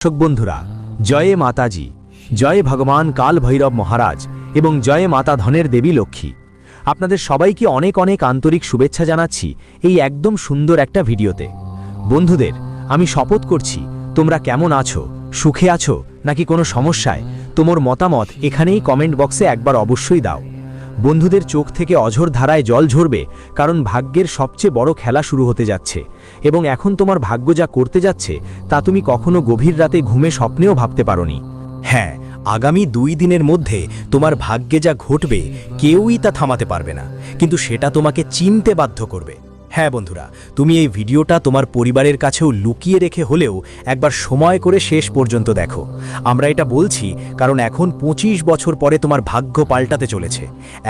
দর্শক বন্ধুরা, জয় মাতাজি, জয় ভগবান কাল ভৈরব মহারাজ এবং জয় মাতা ধনের দেবী লক্ষ্মী। আপনাদের সবাইকে অনেক অনেক আন্তরিক শুভেচ্ছা জানাচ্ছি এই একদম সুন্দর একটা ভিডিওতে। বন্ধুদের, আমি শপথ করছি তোমরা কেমন আছো, সুখে আছো নাকি কোনো সমস্যায়, তোমার মতামত এখানেই কমেন্ট বক্সে একবার অবশ্যই দাও। বন্ধুদের চোখ থেকে অঝোর ধারায় জল ঝরবে, কারণ ভাগ্যের সবচেয়ে বড় খেলা শুরু হতে যাচ্ছে এবং এখন তোমার ভাগ্য যা করতে যাচ্ছে তা তুমি কখনো গভীর রাতে ঘুমে স্বপ্নেও ভাবতে পারোনি। হ্যাঁ, আগামী 2 দিনের মধ্যে তোমার ভাগ্যে যা ঘটবে কেউই তা থামাতে পারবে না, কিন্তু সেটা তোমাকে চিনতে বাধ্য করবে। হ্যাঁ বন্ধুরা, তুমি এই ভিডিওটা তোমার পরিবারের কাছেও লুকিয়ে রেখে হলেও একবার সময় করে শেষ পর্যন্ত দেখো। আমরা এটা বলছি কারণ এখন 25 বছর পরে তোমার ভাগ্য পাল্টাতে চলেছে,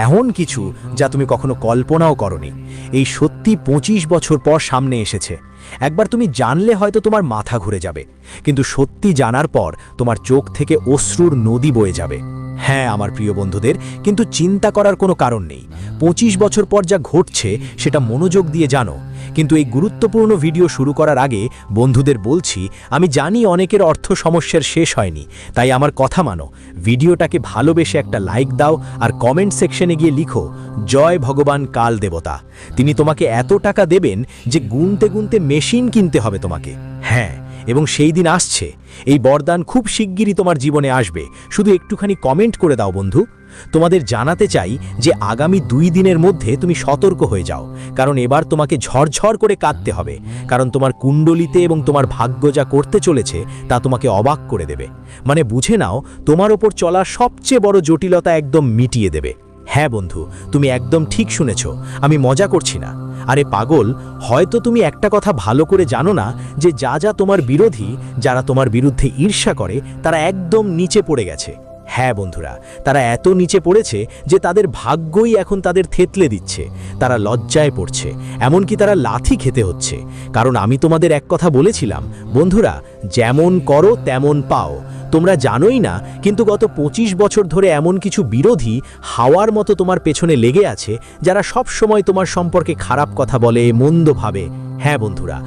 এমন কিছু যা তুমি কখনো কল্পনাও করনি। এই সত্যি 25 বছর পর সামনে এসেছে। একবার তুমি জানলে হয়তো তোমার মাথা ঘুরে যাবে, কিন্তু সত্যি জানার পর তোমার চোখ থেকে অশ্রুর নদী বয়ে যাবে। হ্যাঁ আমার প্রিয় বন্ধুদের, কিন্তু চিন্তা করার কোনো কারণ নেই। 25 বছর পর যা ঘটছে সেটা মনোযোগ দিয়ে জানো। কিন্তু এই গুরুত্বপূর্ণ ভিডিও শুরু করার আগে বন্ধুদের বলছি, আমি জানি অনেকের অর্থ সমস্যার শেষ হয়নি, তাই আমার কথা মানো, ভিডিওটাকে ভালোবেসে একটা লাইক দাও আর কমেন্ট সেকশনে গিয়ে লিখো জয় ভগবান কাল দেবতা। তিনি তোমাকে এত টাকা দেবেন যে গুনতে গুনতে মেশিন কিনতে হবে তোমাকে। হ্যাঁ, এবং সেই দিন আসছে। এই বরদান খুব শিগগিরই তোমার জীবনে আসবে, শুধু একটুখানি কমেন্ট করে দাও বন্ধু। তোমাদের জানাতে চাই যে আগামী 2 দিনের মধ্যে তুমি সতর্ক হয়ে যাও, কারণ এবার তোমাকে ঝরঝর করে কাঁদতে হবে, কারণ তোমার কুণ্ডলিতে এবং তোমার ভাগ্য যা করতে চলেছে তা তোমাকে অবাক করে দেবে। মানে বুঝে নাও, তোমার ওপর চলা সবচেয়ে বড় জটিলতা একদম মিটিয়ে দেবে। হ্যাঁ বন্ধু, তুমি একদম ঠিক শুনেছ, আমি মজা করছি না। আরে পাগল, হয়তো তুমি একটা কথা ভালো করে জানো না যে যা যা তোমার বিরোধী, যারা তোমার বিরুদ্ধে ঈর্ষা করে, তারা একদম নিচে পড়ে গেছে। হ্যাঁ বন্ধুরা, তারা এত নিচে পড়েছে যে তাদের ভাগ্যই এখন তাদের থেতলে দিচ্ছে। তারা লজ্জায় পড়ছে, এমনকি তারা লাথি খেতে হচ্ছে। কারণ আমি তোমাদের এক কথা বলেছিলাম বন্ধুরা, যেমন করো তেমন পাও। তোমরা জানোই না, কিন্তু গত 25 বছর ধরে এমন কিছু বিরোধী হাওয়ার মতো তোমার পেছনে লেগে আছে, যারা সব সময় তোমার সম্পর্কে খারাপ কথা বলে, মন্দ ভাবে। হ্যাঁ বন্ধুরা,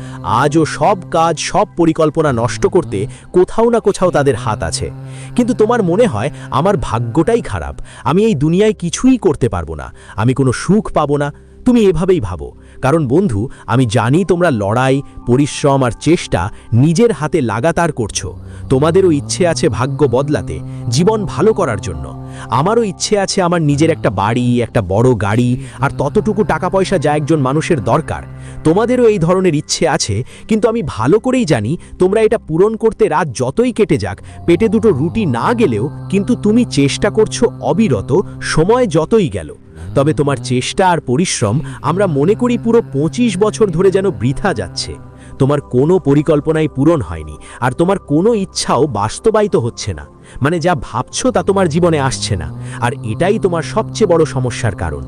আজও সব কাজ, সব পরিকল্পনা নষ্ট করতে কোথাও না কোথাও তাদের হাত আছে। কিন্তু তোমার মনে হয় আমার ভাগ্যটাই খারাপ, আমি এই দুনিয়ায় কিছুই করতে পারবো না, আমি কোনো সুখ পাবো না। তুমি এভাবেই ভাবো, কারণ বন্ধু আমি জানি তোমরা লড়াই, পরিশ্রম আর চেষ্টা নিজের হাতে লাগাতার করছো। তোমাদেরও ইচ্ছে আছে ভাগ্য বদলাতে, জীবন ভালো করার জন্য। আমারও ইচ্ছে আছে আমার নিজের একটা বাড়ি, একটা বড় গাড়ি আর ততটুকু টাকা পয়সা যা একজন মানুষের দরকার। তোমাদেরও এই ধরনের ইচ্ছে আছে, কিন্তু আমি ভালো করেই জানি তোমরা এটা পূরণ করতে রাত যতই কেটে যাক, পেটে দুটো রুটি না গেলেও কিন্তু তুমি চেষ্টা করছো অবিরত, সময় যতই গেল। তবে তোমার চেষ্টা আর পরিশ্রম আমরা মনে করি পুরো 25 বছর ধরে যেন বৃথা যাচ্ছে। তোমার কোনো পরিকল্পনাই পূরণ হয়নি, আর তোমার কোনো ইচ্ছাও বাস্তবায়িত হচ্ছে না। মানে যা ভাবছো তা তোমার জীবনে আসছে না, আর এটাই তোমার সবচেয়ে বড় সমস্যার কারণ।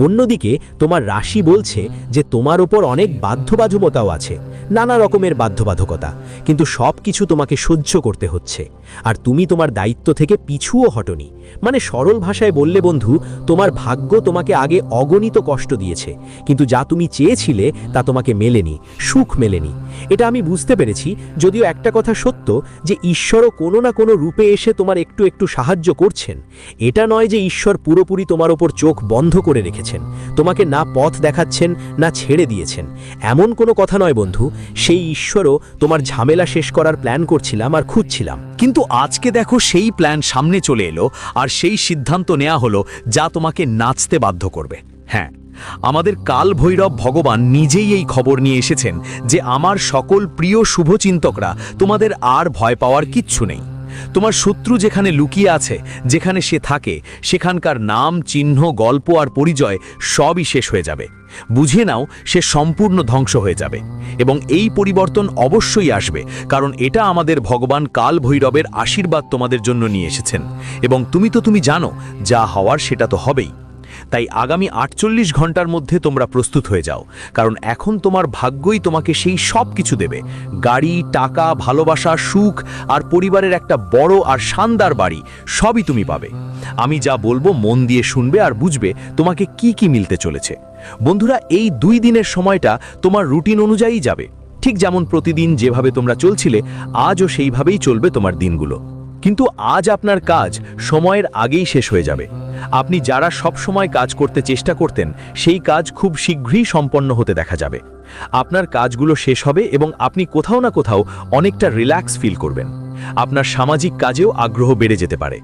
অন্যদিকে তোমার রাশি বলছে যে তোমার ওপর অনেক বাধ্যবাধকতাও আছে, নানা রকমের বাধ্যবাধকতা, কিন্তু সব কিছু তোমাকে সহ্য করতে হচ্ছে। আর তুমি তোমার দায়িত্ব থেকে পিছুও হটনি। মানে সরল ভাষায় বললে বন্ধু, তোমার ভাগ্য তোমাকে আগে অগণিত কষ্ট দিয়েছে, কিন্তু যা তুমি চেয়েছিলে তা তোমাকে মেলেনি, সুখ মেলেনি। এটা আমি বুঝতে পেরেছি। যদিও একটা কথা সত্য যে ঈশ্বরও কোনো না কোনো রূপে এসে তোমার একটু একটু সাহায্য করছেন। এটা নয় যে ঈশ্বর পুরোপুরি তোমার ওপর চোখ বন্ধ করে রেখেছেন, তোমাকে না পথ দেখাচ্ছেন না ছেড়ে দিয়েছেন, এমন কোনো কথা নয় বন্ধু। সেই ঈশ্বরও তোমার ঝামেলা শেষ করার প্ল্যান করছিলাম আর খুঁজছিলাম। কিন্তু আজকে দেখো সেই প্ল্যান সামনে চলে এলো, আর সেই সিদ্ধান্ত নেওয়া হলো যা তোমাকে নাচতে বাধ্য করবে। হ্যাঁ, আমাদের কাল ভৈরব ভগবান নিজেই এই খবর নিয়ে এসেছেন যে আমার সকল প্রিয় শুভচিন্তকরা, তোমাদের আর ভয় পাওয়ার কিচ্ছু নেই। তোমার শত্রু যেখানে লুকিয়ে আছে, যেখানে সে থাকে, সেখানকার নাম, চিহ্ন, গল্প আর পরিচয় সবই শেষ হয়ে যাবে। বুঝে নাও, সে সম্পূর্ণ ধ্বংস হয়ে যাবে। এবং এই পরিবর্তন অবশ্যই আসবে, কারণ এটা আমাদের ভগবান কাল ভৈরবের আশীর্বাদ তোমাদের জন্য নিয়ে এসেছেন। এবং তুমি জানো যা হওয়ার সেটা তো হবেই। তাই আগামী 48 ঘন্টার মধ্যে তোমরা প্রস্তুত হয়ে যাও, কারণ এখন তোমার ভাগ্যই তোমাকে সেই সব কিছু দেবে। গাড়ি, টাকা, ভালোবাসা, সুখ আর পরিবারের একটা বড় আর শানদার বাড়ি, সবই তুমি পাবে। আমি যা বলবো মন দিয়ে শুনবে আর বুঝবে তোমাকে কি কি মিলতে চলেছে। বন্ধুরা, এই 2 দিনের সময়টা তোমার রুটিন অনুযায়ী যাবে। ঠিক যেমন প্রতিদিন যেভাবে তোমরা চলছিলে আজও সেইভাবেই চলবে তোমার দিনগুলো। কিন্তু আজ আপনার কাজ সময়ের আগেই শেষ হয়ে যাবে। আপনি যারা সব সময় কাজ করতে চেষ্টা করতেন সেই কাজ খুব শীঘ্রই সম্পন্ন হতে দেখা যাবে। আপনার কাজগুলো শেষ হবে এবং আপনি কোথাও না কোথাও অনেকটা রিল্যাক্স ফিল করবেন। আপনার সামাজিক কাজেও আগ্রহ বেড়ে যেতে পারে।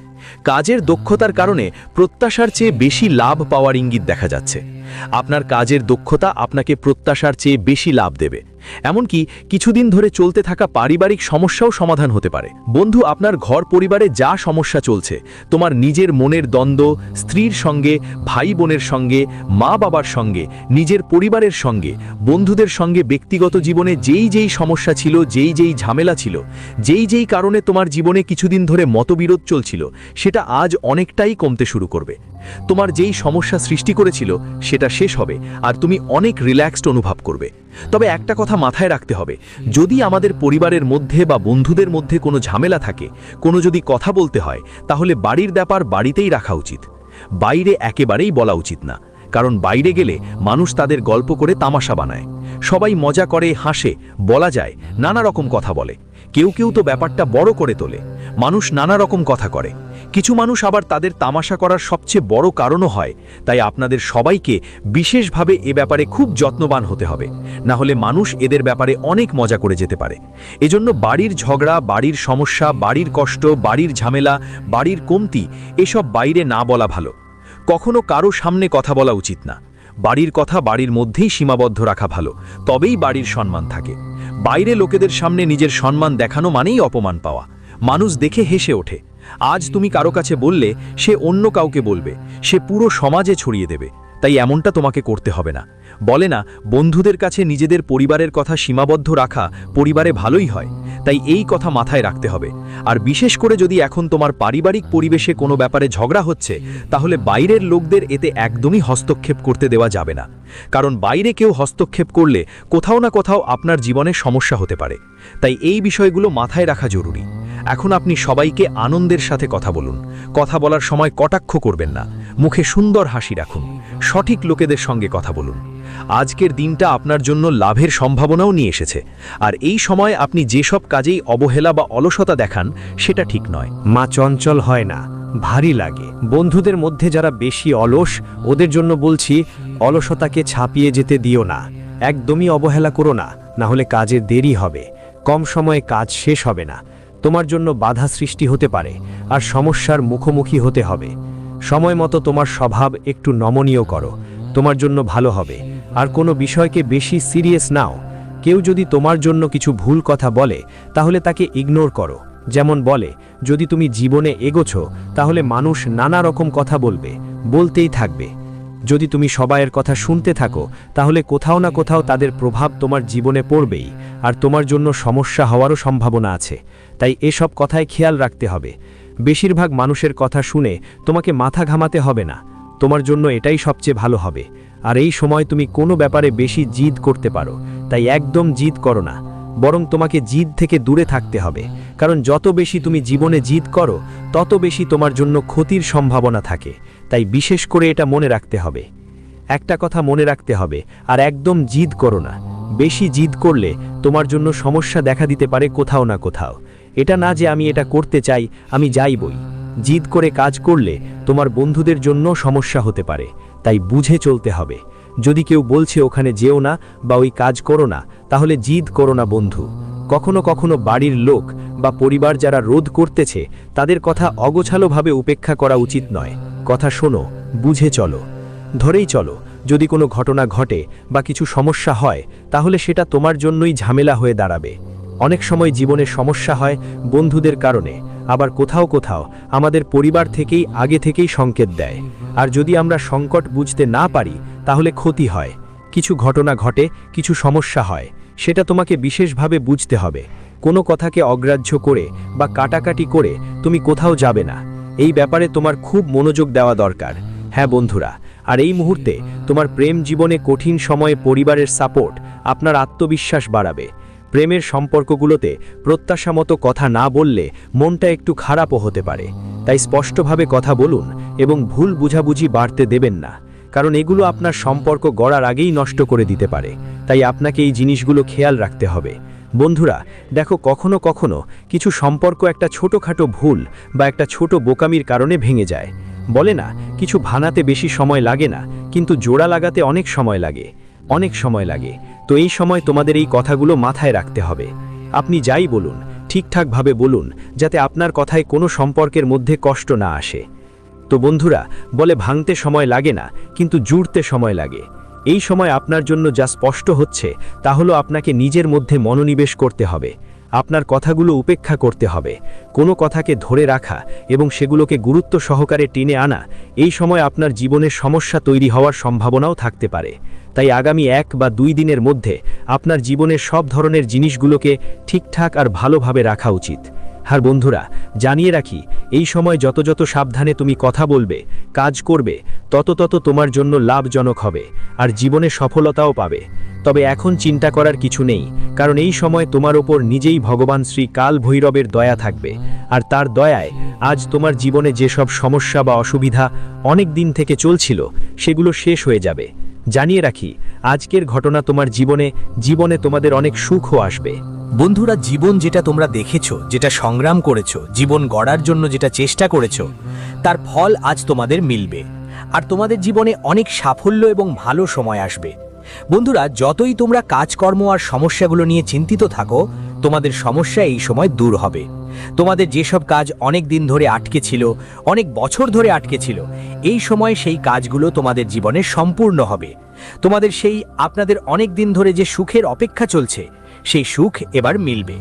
কাজের দক্ষতার কারণে প্রত্যাশার চেয়ে বেশি লাভ পাওয়ার ইঙ্গিত দেখা যাচ্ছে। আপনার কাজের দক্ষতা আপনাকে প্রত্যাশার চেয়ে বেশি লাভ দেবে। এমনকি কিছুদিন ধরে চলতে থাকা পারিবারিক সমস্যাও সমাধান হতে পারে। বন্ধু, আপনার ঘর পরিবারে যা সমস্যা চলছে, তোমার নিজের মনের দ্বন্দ্ব, স্ত্রীর সঙ্গে, ভাই বোনের সঙ্গে, মা বাবার সঙ্গে, নিজের পরিবারের সঙ্গে, বন্ধুদের সঙ্গে, ব্যক্তিগত জীবনে যেই সমস্যা ছিল, যেই ঝামেলা ছিল, যেই কারণে তোমার জীবনে কিছুদিন ধরে মতবিরোধ চলছিল, সেটা আজ অনেকটাই কমতে শুরু করবে। তোমার যেই সমস্যা সৃষ্টি করেছিল সেটা শেষ হবে আর তুমি অনেক রিল্যাক্সড অনুভব করবে। তবে একটা কথা মাথায় রাখতে হবে, যদি আমাদের পরিবারের মধ্যে বা বন্ধুদের মধ্যে কোনো ঝামেলা থাকে, কোনো যদি কথা বলতে হয়, তাহলে বাড়ির ব্যাপার বাড়িতেই রাখা উচিত। বাইরে একেবারেই বলা উচিত না, কারণ বাইরে গেলে মানুষ তাদের গল্প করে তামাশা বানায়। সবাই মজা করে, হাসে, বলা যায় নানা রকম কথা বলে। কেউ তো ব্যাপারটা বড় করে তোলে। মানুষ নানা রকম কথা করে। কিছু মানুষ আবার তাদের তামাশা করার সবচেয়ে বড় কারণও হয়। তাই আপনাদের সবাইকে বিশেষভাবে এ ব্যাপারে খুব যত্নবান হতে হবে, না হলে মানুষ এদের ব্যাপারে অনেক মজা করে যেতে পারে। এজন্য বাড়ির ঝগড়া, বাড়ির সমস্যা, বাড়ির কষ্ট, বাড়ির ঝামেলা, বাড়ির কমতি এসব বাইরে না বলা ভালো। কখনো কারো সামনে কথা বলা উচিত না। বাড়ির কথা বাড়ির মধ্যেই সীমাবদ্ধ রাখা ভালো, তবেই বাড়ির সম্মান থাকে। বাইরে লোকেদের সামনে নিজের সম্মান দেখানো মানেই অপমান পাওয়া। মানুষ দেখে হেসে ওঠে। আজ তুমি কারো কাছে বললে সে অন্য কাউকে বলবে, সে পুরো সমাজে ছড়িয়ে দেবে। তাই এমনটা তোমাকে করতে হবে না। বলে না, বন্ধুদের কাছে নিজেদের পরিবারের কথা সীমাবদ্ধ রাখা পরিবারে ভালোই হয়। তাই এই কথা মাথায় রাখতে হবে। আর বিশেষ করে যদি এখন তোমার পারিবারিক পরিবেশে কোনো ব্যাপারে ঝগড়া হচ্ছে, তাহলে বাইরের লোকদের এতে একদমই হস্তক্ষেপ করতে দেওয়া যাবে না। কারণ বাইরে কেউ হস্তক্ষেপ করলে কোথাও না কোথাও আপনার জীবনে সমস্যা হতে পারে। তাই এই বিষয়গুলো মাথায় রাখা জরুরি। এখন আপনি সবাইকে আনন্দের সাথে কথা বলুন। কথা বলার সময় কটাক্ষ করবেন না। মুখে সুন্দর হাসি রাখুন। সঠিক লোকেদের সঙ্গে কথা বলুন। আজকের দিনটা আপনার জন্য লাভের সম্ভাবনাও নিয়ে এসেছে। আর এই সময় আপনি যেসব কাজেই অবহেলা বা অলসতা দেখান সেটা ঠিক নয়। মা চঞ্চল হয় না, ভারী লাগে। বন্ধুদের মধ্যে যারা বেশি অলস, ওদের জন্য বলছি, অলসতাকে ছাপিয়ে যেতে দিও না। একদমই অবহেলা করো না, না হলে কাজে দেরি হবে। কম সময়ে কাজ শেষ হবে না। তোমার জন্য বাধা সৃষ্টি হতে পারে আর সমস্যার মুখোমুখি হতে হবে। সময় মতো তোমার স্বভাব একটু নমনীয় করো, তোমার জন্য ভালো হবে। আর কোনো বিষয়কে বেশি সিরিয়াস নাও। কেউ যদি তোমার জন্য কিছু ভুল কথা বলে, তাহলে তাকে ইগনোর করো। যেমন বলে, যদি তুমি জীবনে এগোছো, তাহলে মানুষ নানা রকম কথা বলবে, বলতেই থাকবে। যদি তুমি সবাইয়ের কথা শুনতে থাকো, তাহলে কোথাও না কোথাও তাদের প্রভাব তোমার জীবনে পড়বেই, আর তোমার জন্য সমস্যা হওয়ারও সম্ভাবনা আছে। তাই এসব কথায় খেয়াল রাখতে হবে। বেশিরভাগ মানুষের কথা শুনে তোমাকে মাথা ঘামাতে হবে না। তোমার জন্য এটাই সবচেয়ে ভালো হবে। আর এই সময় তুমি কোনো ব্যাপারে বেশি জিদ করতে পারো, তাই একদম জিদ করো না। বরং তোমাকে জিদ থেকে দূরে থাকতে হবে, কারণ যত বেশি তুমি জীবনে জিদ করো, তত বেশি তোমার জন্য ক্ষতির সম্ভাবনা থাকে। তাই বিশেষ করে এটা মনে রাখতে হবে। একটা কথা মনে রাখতে হবে, আর একদম জিদ করো না। বেশি জিদ করলে তোমার জন্য সমস্যা দেখা দিতে পারে কোথাও না কোথাও। এটা না যে আমি এটা করতে চাই, আমি যাইবই। জিদ করে কাজ করলে তোমার বন্ধুদের জন্য সমস্যা হতে পারে। তাই বুঝে চলতে হবে। যদি কেউ বলছে ওখানে যেও না বা ওই কাজ করো না, তাহলে জিদ করো না বন্ধু। কখনো কখনো বাড়ির লোক বা পরিবার যারা রোধ করতেছে, তাদের কথা অগোছালোভাবে উপেক্ষা করা উচিত নয়। কথা শোনো, বুঝে চলো, ধরেই চলো। যদি কোনো ঘটনা ঘটে বা কিছু সমস্যা হয়, তাহলে সেটা তোমার জন্যই ঝামেলা হয়ে দাঁড়াবে। অনেক সময় জীবনে সমস্যা হয় বন্ধুদের কারণে, আবার কোথাও কোথাও আমাদের পরিবার আগে থেকেই সংকেত দেয়। আর যদি আমরা সংকট বুঝতে না পারি, তাহলে ক্ষতি হয়। কিছু ঘটনা ঘটে, কিছু সমস্যা হয়, সেটা তোমাকে বিশেষভাবে বুঝতে হবে। কোনো কথাকে অগ্রাহ্য করে বা কাটাকাটি করে তুমি কোথাও যাবে না। এই ব্যাপারে তোমার খুব মনোযোগ দেওয়া দরকার। হ্যাঁ বন্ধুরা, আর এই মুহূর্তে তোমার প্রেম জীবনে কঠিন সময়ে পরিবারের সাপোর্ট আপনার আত্মবিশ্বাস বাড়াবে। প্রেমের সম্পর্কগুলোতে প্রত্যাশা মতো কথা না বললে মনটা একটু খারাপও হতে পারে। তাই স্পষ্টভাবে কথা বলুন এবং ভুল বুঝাবুঝি বাড়তে দেবেন না। কারণ এগুলো আপনার সম্পর্ক গড়ার আগেই নষ্ট করে দিতে পারে। তাই আপনাকে এই জিনিসগুলো খেয়াল রাখতে হবে। বন্ধুরা, দেখো, কখনো কখনো কিছু সম্পর্ক একটা ছোটোখাটো ভুল বা একটা ছোট বোকামির কারণে ভেঙে যায়। বলে না, কিছু ভাঙাতে বেশি সময় লাগে না, কিন্তু জোড়া লাগাতে অনেক সময় লাগে, অনেক সময় লাগে। তো এই সময় তোমাদের এই কথাগুলো মাথায় রাখতে হবে। আপনি যাই বলুন, ঠিকঠাকভাবে বলুন, যাতে আপনার কথায় কোনো সম্পর্কের মধ্যে কষ্ট না আসে। তো বন্ধুরা, বলে ভাঙতে সময় লাগে না, কিন্তু জুড়তে সময় লাগে। এই সময় আপনার জন্য যা স্পষ্ট হচ্ছে তা হলো আপনাকে নিজের মধ্যে মনোনিবেশ করতে হবে। আপনার কথাগুলো উপেক্ষা করতে হবে, কোনো কথাকে ধরে রাখা এবং সেগুলোকে গুরুত্ব সহকারে টেনে আনা। এই সময় আপনার জীবনের সমস্যা তৈরি হওয়ার সম্ভাবনাও থাকতে পারে। তাই আগামী 1 বা 2 দিনের মধ্যে আপনার জীবনের সব ধরনের জিনিসগুলোকে ঠিকঠাক আর ভালোভাবে রাখা উচিত। আর বন্ধুরা, জানিয়ে রাখি, এই সময় যত যত সাবধানে তুমি কথা বলবে, কাজ করবে, তত তত তোমার জন্য লাভজনক হবে আর জীবনে সফলতাও পাবে। তবে এখন চিন্তা করার কিছু নেই, কারণ এই সময় তোমার ওপর নিজেই ভগবান শ্রী কাল ভৈরবের দয়া থাকবে। আর তার দয়ায় আজ তোমার জীবনে যেসব সমস্যা বা অসুবিধা অনেক দিন থেকে চলছিল, সেগুলো শেষ হয়ে যাবে। জানিয়ে রাখি, আজকের ঘটনা তোমার জীবনে তোমাদের অনেক সুখও আসবে। বন্ধুরা, জীবন যেটা তোমরা দেখেছো, যেটা সংগ্রাম করেছো, জীবন গড়ার জন্য যেটা চেষ্টা করেছো, তার ফল আজ তোমাদের মিলবে। আর তোমাদের জীবনে অনেক সাফল্য এবং ভালো সময় আসবে। বন্ধুরা, যতই তোমরা কাজকর্ম আর সমস্যাগুলো নিয়ে চিন্তিত থাকো, তোমাদের সমস্যা এই সময় দূর হবে। তোমাদের যেসব কাজ অনেক দিন ধরে আটকে ছিল, অনেক বছর ধরে আটকে ছিল, এই সময় সেই কাজগুলো তোমাদের জীবনে সম্পূর্ণ হবে। তোমাদের আপনাদের অনেক দিন ধরে যে সুখের অপেক্ষা চলছে, সেই সুখ এবার মিলবে।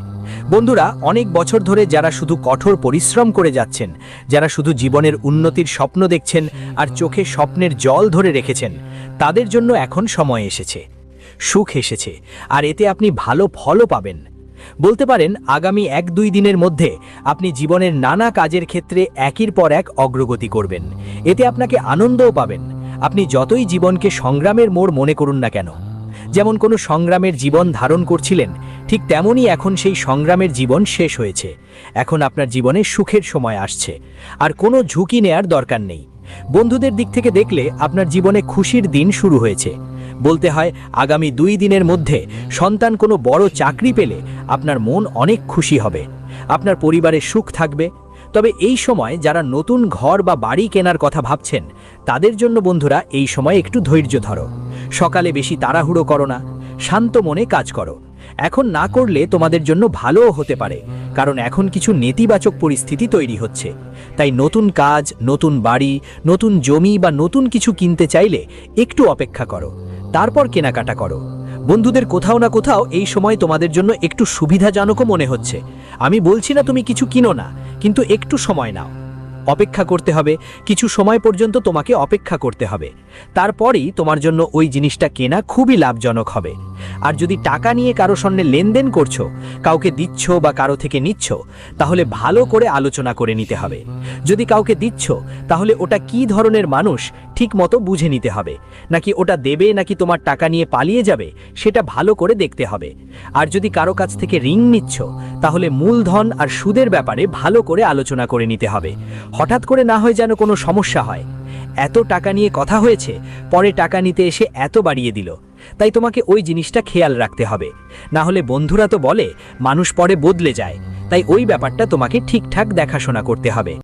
বন্ধুরা, অনেক বছর ধরে যারা শুধু কঠোর পরিশ্রম করে যাচ্ছেন, যারা শুধু জীবনের উন্নতির স্বপ্ন দেখছেন আর চোখে স্বপ্নের জল ধরে রেখেছেন, তাদের জন্য এখন সময় এসেছে, সুখ এসেছে, আর এতে আপনি ভালো ফলও পাবেন। বলতে পারেন, আগামী 1-2 দিনের মধ্যে আপনি জীবনের নানা কাজের ক্ষেত্রে একের পর এক অগ্রগতি করবেন। এতে আপনাকে আনন্দও পাবেন। আপনি যতই জীবনকে সংগ্রামের মোড় মনে করুন না কেন, যেমন কোনো সংগ্রামের জীবন ধারণ করছিলেন, ঠিক তেমনই এখন সেই সংগ্রামের জীবন শেষ হয়েছে। এখন আপনার জীবনে সুখের সময় আসছে, আর কোনো ঝুঁকি নেয়ার দরকার নেই। বন্ধুদের দিক থেকে দেখলে আপনার জীবনে খুশির দিন শুরু হয়েছে। বলতে হয়, আগামী 2 দিনের মধ্যে সন্তান কোনো বড় চাকরি পেলে আপনার মন অনেক খুশি হবে, আপনার পরিবারে সুখ থাকবে। তবে এই সময় যারা নতুন ঘর বা বাড়ি কেনার কথা ভাবছেন, তাদের জন্য বন্ধুরা এই সময় একটু ধৈর্য ধরো। সকালে বেশি তাড়াহুড়ো করো না, শান্ত মনে কাজ করো। এখন না করলে তোমাদের জন্য ভালোও হতে পারে, কারণ এখন কিছু নেতিবাচক পরিস্থিতি তৈরি হচ্ছে। তাই নতুন কাজ, নতুন বাড়ি, নতুন জমি বা নতুন কিছু কিনতে চাইলে একটু অপেক্ষা করো, তারপর কেনাকাটা করো। বন্ধুদের, কোথাও না কোথাও এই সময় তোমাদের জন্য একটু সুবিধাজনকও মনে হচ্ছে। আমি বলছি না তুমি কিছু কিনো না, কিন্তু একটু সময় নাও, অপেক্ষা করতে হবে। কিছু সময় পর্যন্ত তোমাকে অপেক্ষা করতে হবে, তারপরেই তোমার জন্য ওই জিনিসটা কেনা খুবই লাভজনক হবে। আর যদি টাকা নিয়ে কারো সঙ্গে লেনদেন করছো, কাউকে দিচ্ছ বা কারো থেকে নিচ্ছ, তাহলে ভালো করে আলোচনা করে নিতে হবে। যদি কাউকে দিচ্ছ, তাহলে ওটা কি ধরনের মানুষ ঠিক মতো বুঝে নিতে হবে। নাকি ওটা দেবে, নাকি তোমার টাকা নিয়ে পালিয়ে যাবে, সেটা ভালো করে দেখতে হবে। আর যদি কারো কাছ থেকে ঋণ নিচ্ছ, তাহলে মূলধন আর সুদের ব্যাপারে ভালো করে আলোচনা করে নিতে হবে। হঠাৎ করে না হয় যেন কোনো সমস্যা হয়। এত টাকা নিয়ে কথা হয়েছে, পরে টাকা নিতে এসে এত বাড়িয়ে দিল। তাই তোমাকে ওই জিনিসটা খেয়াল রাখতে হবে। না হলে বন্ধুরা তো বলে, মানুষ পরে বদলে যায়। তাই ওই ব্যাপারটা তোমাকে ঠিকঠাক দেখাশোনা করতে হবে।